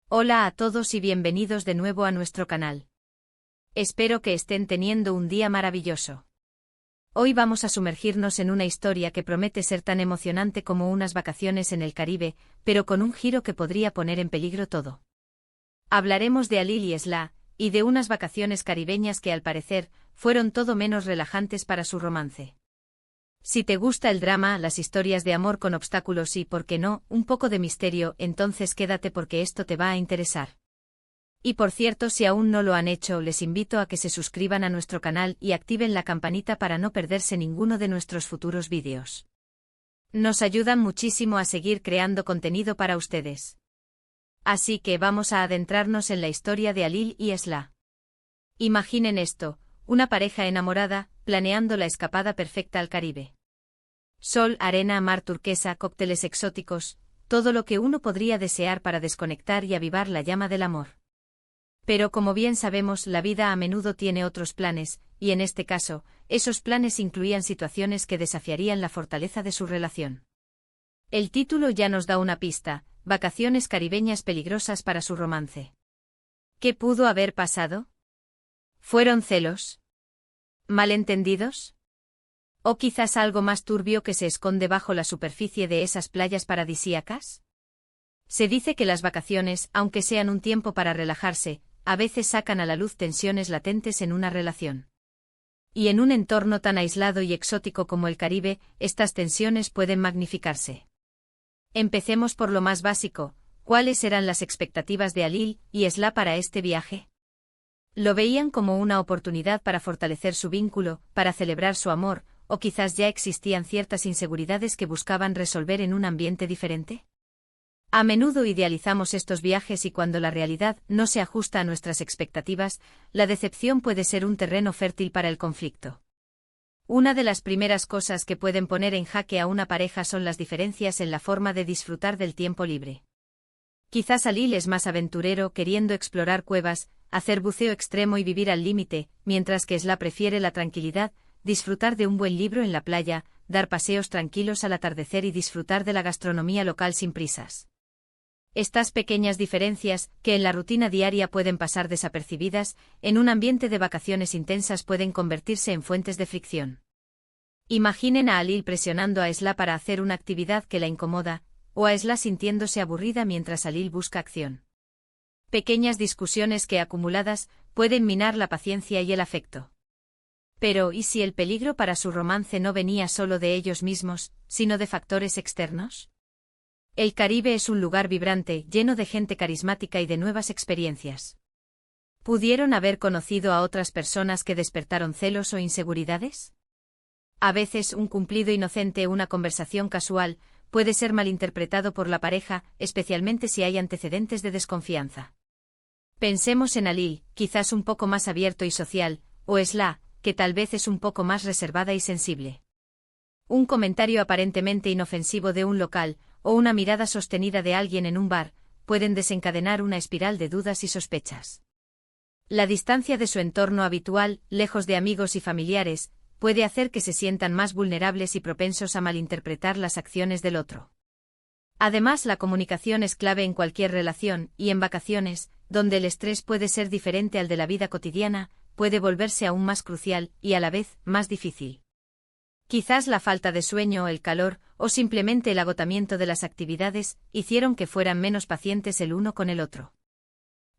Hola a todos y bienvenidos de nuevo a nuestro canal. Espero que estén teniendo un día maravilloso. Hoy vamos a sumergirnos en una historia que promete ser tan emocionante como unas vacaciones en el Caribe, pero con un giro que podría poner en peligro todo. Hablaremos de Alil y Sla, y de unas vacaciones caribeñas que al parecer, fueron todo menos relajantes para su romance. Si te gusta el drama, las historias de amor con obstáculos y, por qué no, un poco de misterio, entonces quédate porque esto te va a interesar. Y por cierto, si aún no lo han hecho, les invito a que se suscriban a nuestro canal y activen la campanita para no perderse ninguno de nuestros futuros vídeos. Nos ayudan muchísimo a seguir creando contenido para ustedes. Así que vamos a adentrarnos en la historia de Alil y Sla. Imaginen esto, una pareja enamorada, planeando la escapada perfecta al Caribe. Sol, arena, mar turquesa, cócteles exóticos, todo lo que uno podría desear para desconectar y avivar la llama del amor. Pero como bien sabemos, la vida a menudo tiene otros planes, y en este caso, esos planes incluían situaciones que desafiarían la fortaleza de su relación. El título ya nos da una pista: vacaciones caribeñas peligrosas para su romance. ¿Qué pudo haber pasado? ¿Fueron celos? ¿Malentendidos? ¿O quizás algo más turbio que se esconde bajo la superficie de esas playas paradisíacas? Se dice que las vacaciones, aunque sean un tiempo para relajarse, a veces sacan a la luz tensiones latentes en una relación. Y en un entorno tan aislado y exótico como el Caribe, estas tensiones pueden magnificarse. Empecemos por lo más básico: ¿cuáles eran las expectativas de Alil y Sla para este viaje? ¿Lo veían como una oportunidad para fortalecer su vínculo, para celebrar su amor, o quizás ya existían ciertas inseguridades que buscaban resolver en un ambiente diferente? A menudo idealizamos estos viajes y cuando la realidad no se ajusta a nuestras expectativas, la decepción puede ser un terreno fértil para el conflicto. Una de las primeras cosas que pueden poner en jaque a una pareja son las diferencias en la forma de disfrutar del tiempo libre. Quizás Alil es más aventurero, queriendo explorar cuevas, hacer buceo extremo y vivir al límite, mientras que Sla prefiere la tranquilidad, disfrutar de un buen libro en la playa, dar paseos tranquilos al atardecer y disfrutar de la gastronomía local sin prisas. Estas pequeñas diferencias, que en la rutina diaria pueden pasar desapercibidas, en un ambiente de vacaciones intensas pueden convertirse en fuentes de fricción. Imaginen a Alil presionando a Sla para hacer una actividad que la incomoda, o a Sla sintiéndose aburrida mientras Alil busca acción. Pequeñas discusiones que, acumuladas, pueden minar la paciencia y el afecto. Pero, ¿y si el peligro para su romance no venía solo de ellos mismos, sino de factores externos? El Caribe es un lugar vibrante, lleno de gente carismática y de nuevas experiencias. ¿Pudieron haber conocido a otras personas que despertaron celos o inseguridades? A veces un cumplido inocente o una conversación casual puede ser malinterpretado por la pareja, especialmente si hay antecedentes de desconfianza. Pensemos en Alil, quizás un poco más abierto y social, o Sla, que tal vez es un poco más reservada y sensible. Un comentario aparentemente inofensivo de un local, o una mirada sostenida de alguien en un bar, pueden desencadenar una espiral de dudas y sospechas. La distancia de su entorno habitual, lejos de amigos y familiares, puede hacer que se sientan más vulnerables y propensos a malinterpretar las acciones del otro. Además, la comunicación es clave en cualquier relación, y en vacaciones, donde el estrés puede ser diferente al de la vida cotidiana, puede volverse aún más crucial, y a la vez, más difícil. Quizás la falta de sueño, el calor, o simplemente el agotamiento de las actividades, hicieron que fueran menos pacientes el uno con el otro.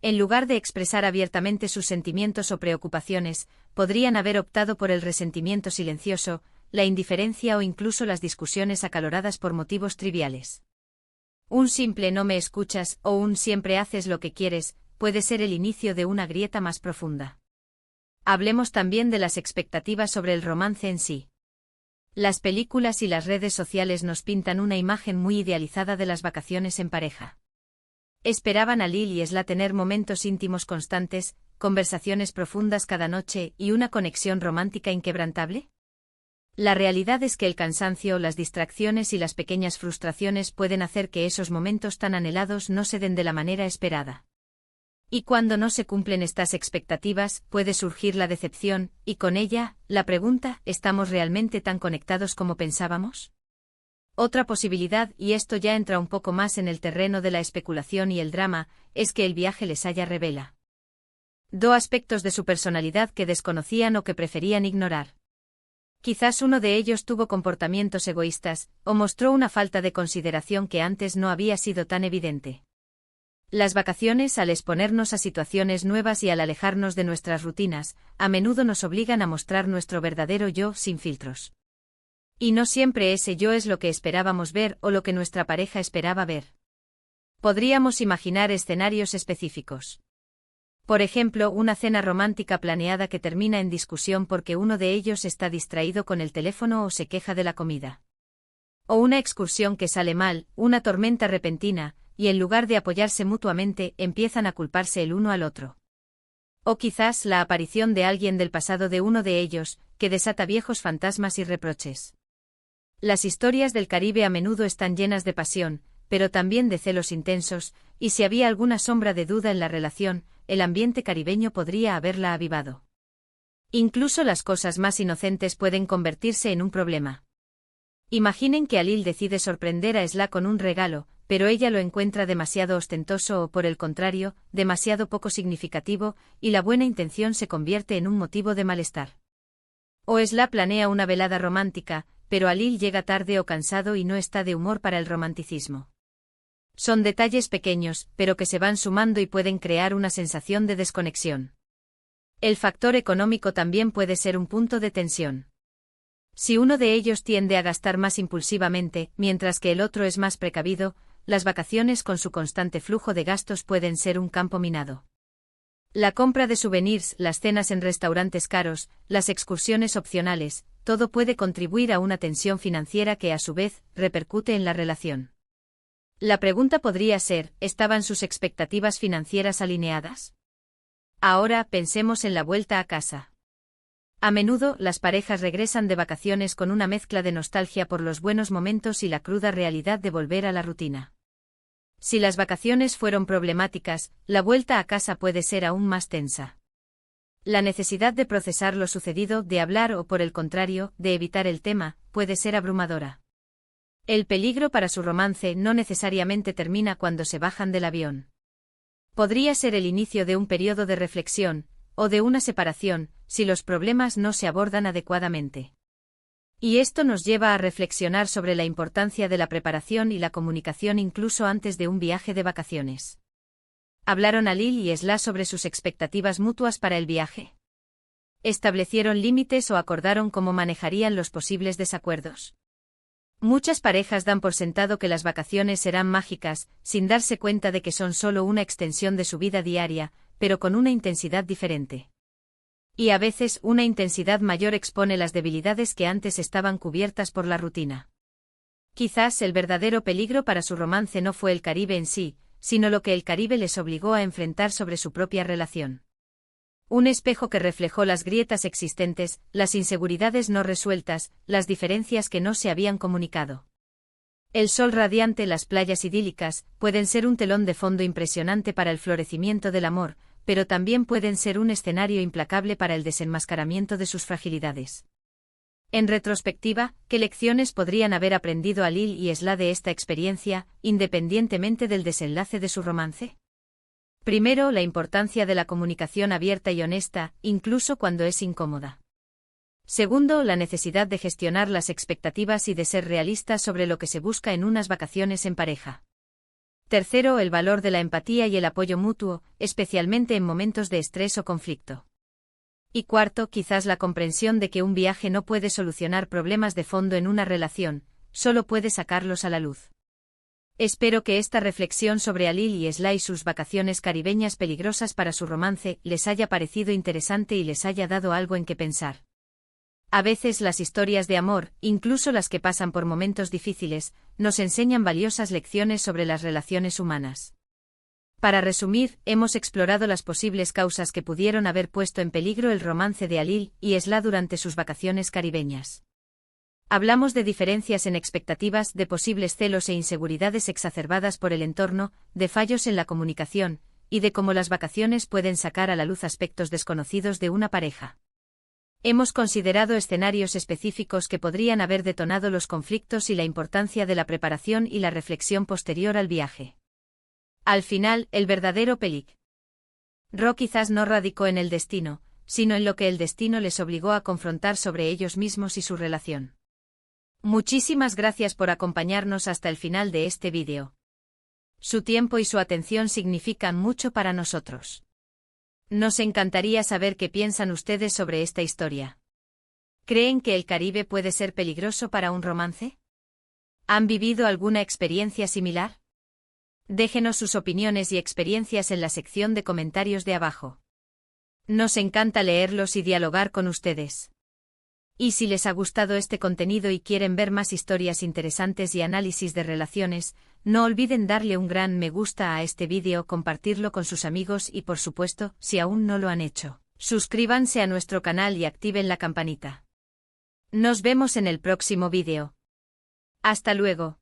En lugar de expresar abiertamente sus sentimientos o preocupaciones, podrían haber optado por el resentimiento silencioso, la indiferencia o incluso las discusiones acaloradas por motivos triviales. Un simple "no me escuchas" o un "siempre haces lo que quieres" puede ser el inicio de una grieta más profunda. Hablemos también de las expectativas sobre el romance en sí. Las películas y las redes sociales nos pintan una imagen muy idealizada de las vacaciones en pareja. ¿Esperaban Alil y Sla tener momentos íntimos constantes, conversaciones profundas cada noche y una conexión romántica inquebrantable? La realidad es que el cansancio, las distracciones y las pequeñas frustraciones pueden hacer que esos momentos tan anhelados no se den de la manera esperada. Y cuando no se cumplen estas expectativas, puede surgir la decepción, y con ella, la pregunta: ¿estamos realmente tan conectados como pensábamos? Otra posibilidad, y esto ya entra un poco más en el terreno de la especulación y el drama, es que el viaje les haya revela dos aspectos de su personalidad que desconocían o que preferían ignorar. Quizás uno de ellos tuvo comportamientos egoístas, o mostró una falta de consideración que antes no había sido tan evidente. Las vacaciones, al exponernos a situaciones nuevas y al alejarnos de nuestras rutinas, a menudo nos obligan a mostrar nuestro verdadero yo sin filtros. Y no siempre ese yo es lo que esperábamos ver o lo que nuestra pareja esperaba ver. Podríamos imaginar escenarios específicos. Por ejemplo, una cena romántica planeada que termina en discusión porque uno de ellos está distraído con el teléfono o se queja de la comida. O una excursión que sale mal, una tormenta repentina, y en lugar de apoyarse mutuamente, empiezan a culparse el uno al otro. O quizás la aparición de alguien del pasado de uno de ellos, que desata viejos fantasmas y reproches. Las historias del Caribe a menudo están llenas de pasión, pero también de celos intensos, y si había alguna sombra de duda en la relación, el ambiente caribeño podría haberla avivado. Incluso las cosas más inocentes pueden convertirse en un problema. Imaginen que Alil decide sorprender a Esla con un regalo, pero ella lo encuentra demasiado ostentoso o, por el contrario, demasiado poco significativo, y la buena intención se convierte en un motivo de malestar. O Esla planea una velada romántica, pero Alil llega tarde o cansado y no está de humor para el romanticismo. Son detalles pequeños, pero que se van sumando y pueden crear una sensación de desconexión. El factor económico también puede ser un punto de tensión. Si uno de ellos tiende a gastar más impulsivamente, mientras que el otro es más precavido, las vacaciones con su constante flujo de gastos pueden ser un campo minado. La compra de souvenirs, las cenas en restaurantes caros, las excursiones opcionales, todo puede contribuir a una tensión financiera que a su vez repercute en la relación. La pregunta podría ser, ¿estaban sus expectativas financieras alineadas? Ahora pensemos en la vuelta a casa. A menudo, las parejas regresan de vacaciones con una mezcla de nostalgia por los buenos momentos y la cruda realidad de volver a la rutina. Si las vacaciones fueron problemáticas, la vuelta a casa puede ser aún más tensa. La necesidad de procesar lo sucedido, de hablar o, por el contrario, de evitar el tema, puede ser abrumadora. El peligro para su romance no necesariamente termina cuando se bajan del avión. Podría ser el inicio de un periodo de reflexión, o de una separación, si los problemas no se abordan adecuadamente. Y esto nos lleva a reflexionar sobre la importancia de la preparación y la comunicación incluso antes de un viaje de vacaciones. ¿Hablaron Alil y Esla sobre sus expectativas mutuas para el viaje? ¿Establecieron límites o acordaron cómo manejarían los posibles desacuerdos? Muchas parejas dan por sentado que las vacaciones serán mágicas, sin darse cuenta de que son solo una extensión de su vida diaria, pero con una intensidad diferente. Y a veces una intensidad mayor expone las debilidades que antes estaban cubiertas por la rutina. Quizás el verdadero peligro para su romance no fue el Caribe en sí, sino lo que el Caribe les obligó a enfrentar sobre su propia relación. Un espejo que reflejó las grietas existentes, las inseguridades no resueltas, las diferencias que no se habían comunicado. El sol radiante, las playas idílicas, pueden ser un telón de fondo impresionante para el florecimiento del amor, pero también pueden ser un escenario implacable para el desenmascaramiento de sus fragilidades. En retrospectiva, ¿qué lecciones podrían haber aprendido Alil y Esla de esta experiencia, independientemente del desenlace de su romance? Primero, la importancia de la comunicación abierta y honesta, incluso cuando es incómoda. Segundo, la necesidad de gestionar las expectativas y de ser realistas sobre lo que se busca en unas vacaciones en pareja. Tercero, el valor de la empatía y el apoyo mutuo, especialmente en momentos de estrés o conflicto. Y cuarto, quizás la comprensión de que un viaje no puede solucionar problemas de fondo en una relación, solo puede sacarlos a la luz. Espero que esta reflexión sobre Alil y Esla y sus vacaciones caribeñas peligrosas para su romance les haya parecido interesante y les haya dado algo en que pensar. A veces las historias de amor, incluso las que pasan por momentos difíciles, nos enseñan valiosas lecciones sobre las relaciones humanas. Para resumir, hemos explorado las posibles causas que pudieron haber puesto en peligro el romance de Alil y Esla durante sus vacaciones caribeñas. Hablamos de diferencias en expectativas, de posibles celos e inseguridades exacerbadas por el entorno, de fallos en la comunicación, y de cómo las vacaciones pueden sacar a la luz aspectos desconocidos de una pareja. Hemos considerado escenarios específicos que podrían haber detonado los conflictos y la importancia de la preparación y la reflexión posterior al viaje. Al final, el verdadero peligro quizás no radicó en el destino, sino en lo que el destino les obligó a confrontar sobre ellos mismos y su relación. Muchísimas gracias por acompañarnos hasta el final de este vídeo. Su tiempo y su atención significan mucho para nosotros. Nos encantaría saber qué piensan ustedes sobre esta historia. ¿Creen que el Caribe puede ser peligroso para un romance? ¿Han vivido alguna experiencia similar? Déjenos sus opiniones y experiencias en la sección de comentarios de abajo. Nos encanta leerlos y dialogar con ustedes. Y si les ha gustado este contenido y quieren ver más historias interesantes y análisis de relaciones, no olviden darle un gran me gusta a este vídeo, compartirlo con sus amigos y por supuesto, si aún no lo han hecho, suscríbanse a nuestro canal y activen la campanita. Nos vemos en el próximo vídeo. Hasta luego.